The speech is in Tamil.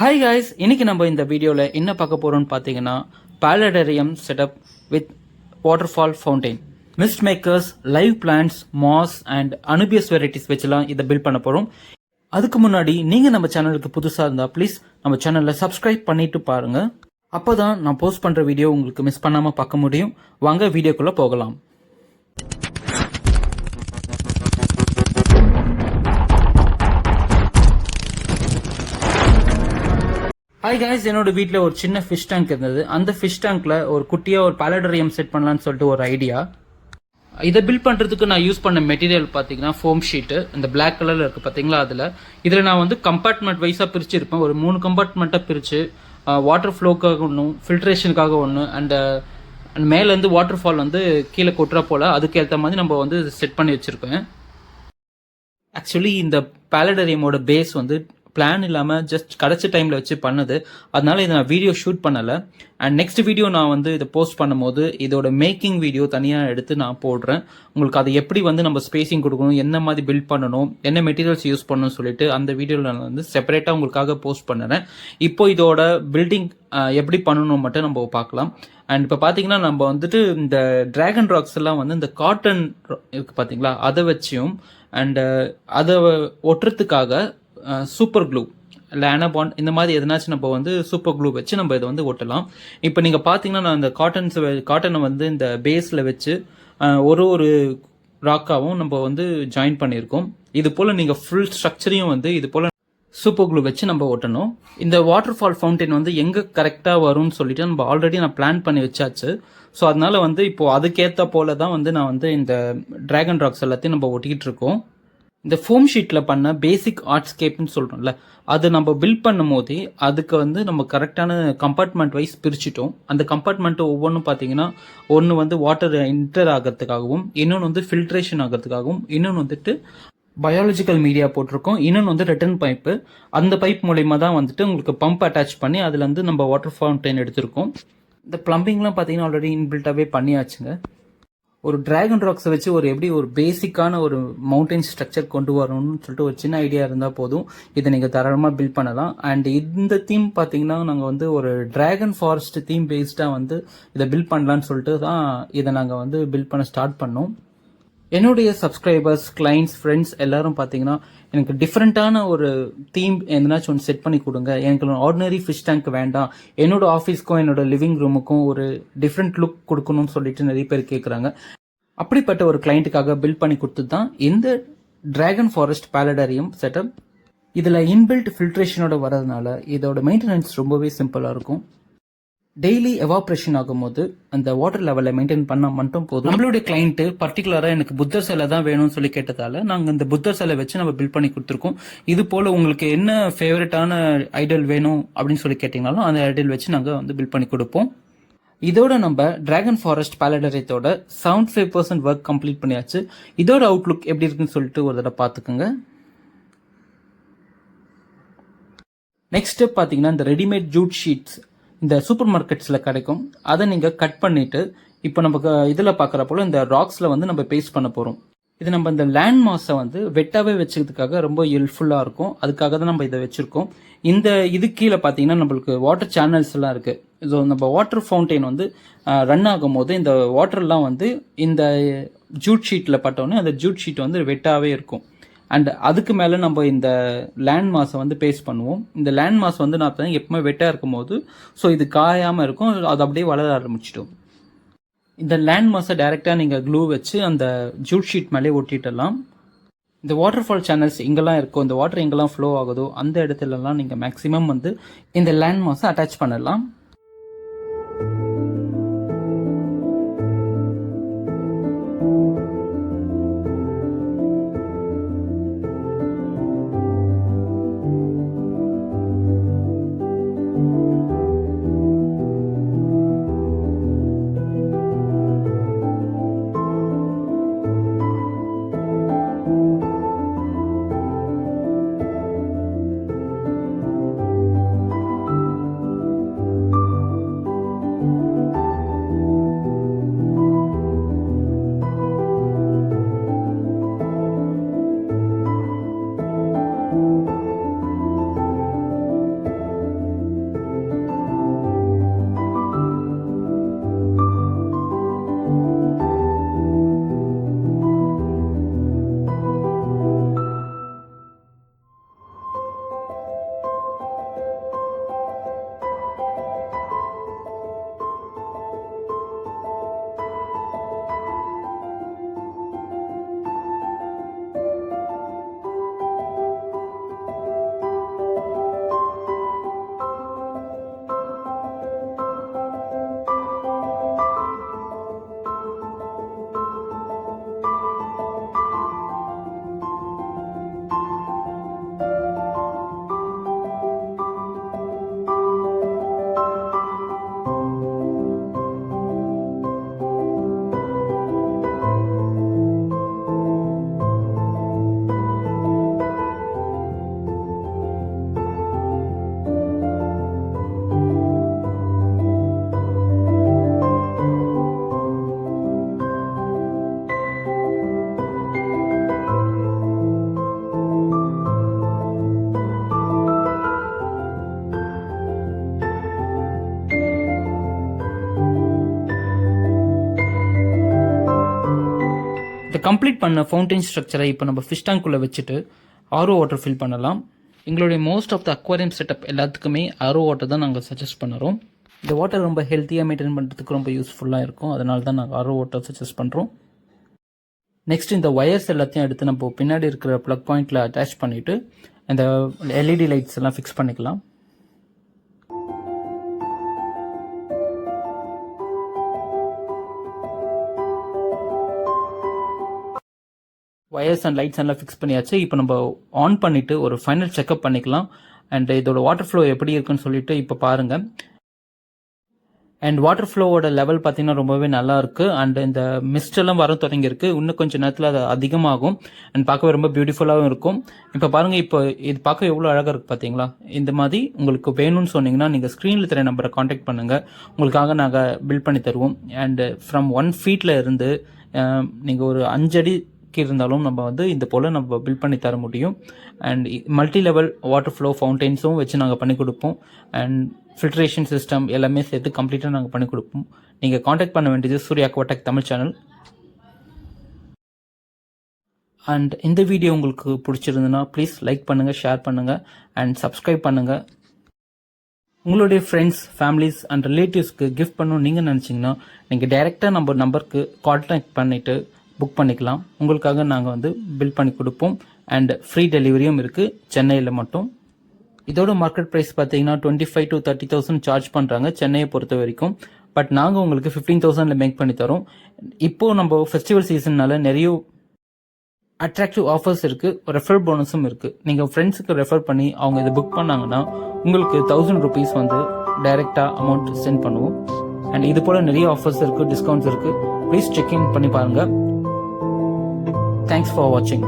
ஹாய் காய்ஸ், இன்னைக்கு நம்ம இந்த வீடியோவில் என்ன பார்க்க போகிறோம்னு பார்த்தீங்கன்னா paludarium setup with waterfall fountain, mist makers, live plants, moss and anubias varieties வச்சுலாம் இதை பில்ட் பண்ண போகிறோம். அதுக்கு முன்னாடி நீங்கள் நம்ம சேனலுக்கு புதுசாக இருந்தால் ப்ளீஸ் நம்ம சேனலில் சப்ஸ்கிரைப் பண்ணிட்டு பாருங்கள். அப்போ தான் நான் போஸ்ட் பண்ணுற வீடியோ உங்களுக்கு மிஸ் பண்ணாமல் பார்க்க முடியும். வாங்க வீடியோக்குள்ளே போகலாம். ஹாய் காய்ஸ், என்னோட வீட்டில் ஒரு சின்ன ஃபிஷ் டேங்க் இருந்தது. அந்த ஃபிஷ் டேங்க்ல ஒரு குட்டியாக ஒரு பாலடரியம் செட் பண்ணலான்னு சொல்லிட்டு ஒரு ஐடியா. இதை பில்ட் பண்ணுறதுக்கு நான் யூஸ் பண்ண மெட்டீரியல் பார்த்தீங்கன்னா ஃபோம் ஷீட்டு, இந்த பிளாக் கலரில் இருக்குது பார்த்தீங்களா. இதில் நான் வந்து கம்பார்ட்மெண்ட் வைஸாக பிரிச்சுருப்பேன். ஒரு 3 கம்பார்ட்மெண்ட்டாக பிரித்து வாட்டர் ஃப்ளோக்காக ஒன்று, ஃபில்ட்ரேஷனுக்காக ஒன்று, அண்ட் மேலேருந்து வாட்டர் ஃபால் வந்து கீழே கொட்டுற போல் அதுக்கு ஏற்ற மாதிரி நம்ம வந்து செட் பண்ணி வச்சுருக்கேன். ஆக்சுவலி இந்த பாலடரியமோட பேஸ் வந்து பிளான் இல்லாமல் ஜஸ்ட் கிடச்ச டைமில் வச்சு பண்ணுது. அதனால இதை நான் வீடியோ ஷூட் பண்ணலை. அண்ட் நெக்ஸ்ட் வீடியோ நான் வந்து இதை போஸ்ட் பண்ணும்போது இதோட மேக்கிங் வீடியோ தனியாக எடுத்து நான் போடுறேன். உங்களுக்கு அதை எப்படி வந்து நம்ம ஸ்பேசிங் கொடுக்கணும், என்ன மாதிரி பில்ட் பண்ணணும், என்ன மெட்டீரியல்ஸ் யூஸ் பண்ணணும்னு சொல்லிட்டு அந்த வீடியோவில் நான் வந்து செப்பரேட்டாக உங்களுக்காக போஸ்ட் பண்ணுறேன். இப்போ இதோட பில்டிங் எப்படி பண்ணணும் மட்டும் நம்ம பார்க்கலாம். அண்ட் இப்போ பார்த்தீங்கன்னா நம்ம வந்துட்டு இந்த டிராகன் ராக்ஸ் எல்லாம் வந்து இந்த காட்டன் இருக்கு பார்த்தீங்களா, அதை வச்சியும் அண்ட் அதை ஒட்டுறதுக்காக சூப்பர் க்ளூ இல்லை அனபாண்ட் இந்த மாதிரி எதனாச்சும் நம்ம வந்து சூப்பர் க்ளூ வச்சு நம்ம இதை வந்து ஒட்டலாம். இப்போ நீங்கள் பார்த்தீங்கன்னா நான் இந்த காட்டனை வந்து இந்த பேஸில் வச்சு ஒரு ராக்காவும் நம்ம வந்து ஜாயின் பண்ணியிருக்கோம். இது போல் நீங்கள் ஃபுல் ஸ்ட்ரக்சரையும் வந்து இது போல் சூப்பர் க்ளூ வச்சு நம்ம ஒட்டணும். இந்த வாட்டர் ஃபால் ஃபவுண்டைன் வந்து எங்கே கரெக்டாக வரும்னு சொல்லிட்டு நம்ம ஆல்ரெடி நான் பிளான் பண்ணி வச்சாச்சு. ஸோ அதனால வந்து இப்போது அதுக்கேற்ற போல தான் வந்து நான் வந்து இந்த டிராகன் ராக்ஸ் எல்லாத்தையும் நம்ம ஒட்டிக்கிட்டு இருக்கோம். இந்த ஃபோம் ஷீட்டில் பண்ண பேசிக் ஆர்ட்ஸ்கேப்னு சொல்கிறோம்ல, அது நம்ம பில்ட் பண்ணும் போதே அதுக்கு வந்து நம்ம கரெக்டான கம்பார்ட்மெண்ட் வைஸ் பிரிச்சுட்டோம். அந்த கம்பார்ட்மெண்ட்டு ஒவ்வொன்றும் பார்த்தீங்கன்னா ஒன்று வந்து வாட்டர் என்டர் ஆகிறதுக்காகவும், இன்னொன்று வந்து ஃபில்ட்ரேஷன் ஆகிறதுக்காகவும், இன்னொன்று வந்துட்டு பயாலஜிக்கல் மீடியா போட்டிருக்கோம், இன்னொன்று வந்து ரிட்டர்ன் பைப்பு. அந்த பைப் மூலயமா தான் வந்துட்டு உங்களுக்கு பம்ப் அட்டாச் பண்ணி அதில் வந்து நம்ம வாட்டர் ஃபவுண்டைன் எடுத்திருக்கோம். இந்த பிளம்பிங்லாம் பார்த்தீங்கன்னா ஆல்ரெடி இன்பில்ட்டாகவே பண்ணியாச்சுங்க. ஒரு டிராகன் ராக்ஸை வச்சு எப்படி ஒரு பேசிக்கான ஒரு மவுண்டைன் ஸ்ட்ரக்சர் கொண்டு வரணும்னு சொல்லிட்டு ஒரு சின்ன ஐடியா இருந்தால் போதும், இதை நீங்கள் தாராளமாக பில்ட் பண்ணலாம். அண்ட் இந்த தீம் பார்த்தீங்கன்னா நாங்கள் வந்து ஒரு டிராகன் ஃபாரஸ்ட் தீம் பேஸ்டாக வந்து இதை பில்ட் பண்ணலான்னு சொல்லிட்டு தான் இதை நாங்கள் வந்து பில்ட் பண்ண ஸ்டார்ட் பண்ணோம். என்னுடைய சப்ஸ்கிரைபர்ஸ், கிளைண்ட்ஸ், ஃப்ரெண்ட்ஸ் எல்லாரும் பார்த்தீங்கன்னா எனக்கு டிஃப்ரெண்ட்டான ஒரு தீம் எதனாச்சும் ஒன்று செட் பண்ணி கொடுங்க, எனக்கு ஆர்டினரி ஃபிஷ் டேங்க் வேண்டாம், என்னோட ஆஃபீஸ்க்கும் என்னோட லிவிங் ரூமுக்கும் ஒரு டிஃப்ரெண்ட் லுக் கொடுக்கணும்னு சொல்லிட்டு நிறைய பேர் கேட்குறாங்க. அப்படிப்பட்ட ஒரு கிளைண்ட்டுக்காக பில்ட் பண்ணி கொடுத்தது தான் இந்த டிராகன் ஃபாரஸ்ட் பாலடரியம் செட்டப். இதில் இன்பில்ட் ஃபில்ட்ரேஷனோட வரதுனால இதோட மெயின்டெனன்ஸ் ரொம்பவே சிம்பிளாக இருக்கும். டெய்லி எவாப்ரேஷன் ஆகும்போது அந்த வாட்டர் லெவலை மெயின்டைன் பண்ண மட்டும் போதும். நம்மளுடைய கிளைண்ட் பர்டிகுலராக எனக்கு புத்தர் சிலை தான் வேணும்னு சொல்லி கேட்டதால நாங்கள் இந்த புத்தர் சிலை வச்சு நம்ம பில்ட் பண்ணி கொடுத்துருக்கோம். இது போல் உங்களுக்கு என்ன ஃபேவரட்டான ஐடல் வேணும் அப்படின்னு சொல்லி கேட்டிங்கனாலும் அந்த ஐடல் வச்சு நாங்கள் வந்து பில்ட் பண்ணி கொடுப்போம். இதோட நம்ம டிராகன் ஃபாரஸ்ட் பாலடரியத்தோட 75% ஒர்க் கம்ப்ளீட் பண்ணியாச்சு. இதோட அவுட்லுக் எப்படி இருக்குன்னு சொல்லிட்டு ஒரு தடவை பார்த்துக்கோங்க. நெக்ஸ்ட் ஸ்டெப் பார்த்தீங்கன்னா இந்த ரெடிமேட் ஜூட் ஷீட்ஸ் இந்த சூப்பர் மார்க்கெட்ஸில் கிடைக்கும். அதை நீங்கள் கட் பண்ணிவிட்டு இப்போ நம்ம இதில் பார்க்குற போல் இந்த ராக்ஸில் வந்து நம்ம பேஸ்ட் பண்ண போகிறோம். இது நம்ம இந்த லேண்ட் மாஸை வந்து வெட்டாவே வச்சுக்கிறதுக்காக ரொம்ப ஹெல்ப்ஃபுல்லாக இருக்கும். அதுக்காக தான் நம்ம இதை வச்சுருக்கோம். இது கீழே பார்த்தீங்கன்னா நம்மளுக்கு வாட்டர் சேனல்ஸ் எல்லாம் இருக்குது. ஸோ நம்ம வாட்டர் ஃபவுண்டைன் வந்து ரன் ஆகும் போது இந்த வாட்டர்லாம் வந்து இந்த ஜூட் ஷீட்டில் பட்டோன்னே அந்த ஜூட் ஷீட் வந்து வெட்டாவே இருக்கும். அண்ட் அதுக்கு மேலே நம்ம இந்த லேண்ட் மாஸை வந்து பேஸ்ட் பண்ணுவோம். இந்த லேண்ட் மாஸ் வந்து நான் எப்பவுமே வெட்டாக இருக்கும் போது ஸோ இது காயாமல் இருக்கும், அது அப்படியே வளர ஆரம்பிச்சிட்டோம். இந்த லேண்ட் மாஸை டைரெக்டாக நீங்கள் க்ளூ வச்சு அந்த ஜூட் ஷீட் மேலே ஒட்டிடலாம். இந்த வாட்டர் ஃபால் சேனல்ஸ் எங்கெல்லாம் இருக்கோ, இந்த வாட்டர் எங்கெல்லாம் ஃப்ளோ ஆகுதோ அந்த இடத்துலலாம் நீங்கள் மேக்ஸிமம் வந்து இந்த லேண்ட் மாஸை அட்டாச் பண்ணலாம். இந்த கம்ப்ளீட் பண்ண ஃபவுண்டைன் ஸ்ட்ரக்சரை இப்போ நம்ம ஃபிஷ் டேங்க்குள்ளே வச்சுட்டு ஆரோ வாட்டர் ஃபில் பண்ணலாம். எங்களுடைய most of the aquarium setup எல்லாத்துக்குமே ஆரோ வாட்டர் தான் நாங்கள் சஜஸ்ட் பண்ணுறோம். இந்த வாட்டர் ரொம்ப ஹெல்த்தியாக மெயின்டைன் பண்ணுறதுக்கு ரொம்ப யூஸ்ஃபுல்லாக இருக்கும். அதனால தான் நாங்கள் ஆரோ வாட்டர் சஜஸ்ட் பண்ணுறோம். நெக்ஸ்ட் இந்த ஒயர்ஸ் எல்லாத்தையும் எடுத்து நம்ம பின்னாடி இருக்கிற ப்ளக் பாயிண்டில் அட்டாச் பண்ணிவிட்டு இந்த எல்இடி லைட்ஸ் எல்லாம் ஃபிக்ஸ் பண்ணிக்கலாம். ஒயர்ஸ் அண்ட் லைட்ஸ் எல்லாம் ஃபிக்ஸ் பண்ணியாச்சு. இப்போ நம்ம ஆன் பண்ணிவிட்டு ஒரு ஃபைனல் செக்அப் பண்ணிக்கலாம். அண்ட் இதோட வாட்டர் ஃப்ளோ எப்படி இருக்குன்னு சொல்லிட்டு இப்போ பாருங்கள். அண்ட் வாட்டர் ஃப்ளோவோட லெவல் பார்த்தீங்கன்னா ரொம்பவே நல்லா இருக்கு. அண்ட் இந்த மிஸ்ட் எல்லாம் வர தொடங்கியிருக்கு. இன்னும் கொஞ்சம் நேரத்தில் அது அதிகமாகும். அண்ட் பார்க்கவே ரொம்ப பியூட்டிஃபுல்லாகவும் இருக்கும். இப்போ பாருங்க, இப்போ இது பார்க்க எவ்வளோ அழகாக இருக்கு பார்த்தீங்களா. இந்த மாதிரி உங்களுக்கு வேணும்னு சொன்னீங்கன்னா நீங்கள் ஸ்க்ரீனில் தெரிய நம்பரை காண்டாக்ட் பண்ணுங்க. உங்களுக்காக நாங்கள் பில்ட் பண்ணி தருவோம். அண்ட் ஃப்ரம் 1 feet இருந்து நீங்கள் ஒரு 5 அடிக்கு இருந்தாலும் நம்ம வந்து இந்த போல் நம்ம பில்ட் பண்ணி தர முடியும். And multi level water flow ஃபவுண்டைன்ஸும் வச்சு நாங்கள் பண்ணி கொடுப்போம். அண்ட் ஃபில்ட்ரேஷன் சிஸ்டம் எல்லாமே சேர்த்து கம்ப்ளீட்டாக நாங்கள் பண்ணி கொடுப்போம். நீங்கள் காண்டாக்ட் பண்ண வேண்டியது Surya Aquatech Tamil channel. And இந்த வீடியோ உங்களுக்கு பிடிச்சிருந்துன்னா ப்ளீஸ் லைக் பண்ணுங்கள், ஷேர் பண்ணுங்கள் அண்ட் சப்ஸ்கிரைப் பண்ணுங்கள். உங்களுடைய ஃப்ரெண்ட்ஸ், ஃபேமிலிஸ் அண்ட் ரிலேட்டிவ்ஸ்க்கு கிஃப்ட் பண்ணணும்னு நீங்கள் நினச்சிங்கன்னா நீங்கள் டைரெக்டாக நம்ம நம்பருக்கு காண்டாக்ட் பண்ணிவிட்டு புக் பண்ணிக்கலாம். உங்களுக்காக நாங்கள் வந்து பில் பண்ணி கொடுப்போம். அண்ட் ஃப்ரீ டெலிவரியும் இருக்குது சென்னையில் மட்டும். இதோட மார்க்கெட் ப்ரைஸ் பார்த்தீங்கன்னா 25,000 to 30,000 சார்ஜ் பண்ணுறாங்க சென்னையை பொறுத்த வரைக்கும். பட் நாங்கள் உங்களுக்கு 15,000 மேக் பண்ணி தரோம். இப்போது நம்ம ஃபெஸ்டிவல் சீசன்னால நிறைய அட்ராக்டிவ் ஆஃபர்ஸ் இருக்குது. ரெஃபர் போனஸும் இருக்குது. நீங்கள் ஃப்ரெண்ட்ஸுக்கு ரெஃபர் பண்ணி அவங்க இதை புக் பண்ணாங்கன்னா உங்களுக்கு 1000 rupees வந்து டைரெக்டாக அமௌண்ட் சென்ட் பண்ணுவோம். அண்ட் இது போல் நிறைய ஆஃபர்ஸ் இருக்குது, டிஸ்கவுண்ட்ஸ் இருக்குது. ப்ளீஸ் செக் இன் பண்ணி பாருங்கள். தேங்க்ஸ் ஃபார் வாட்சிங்.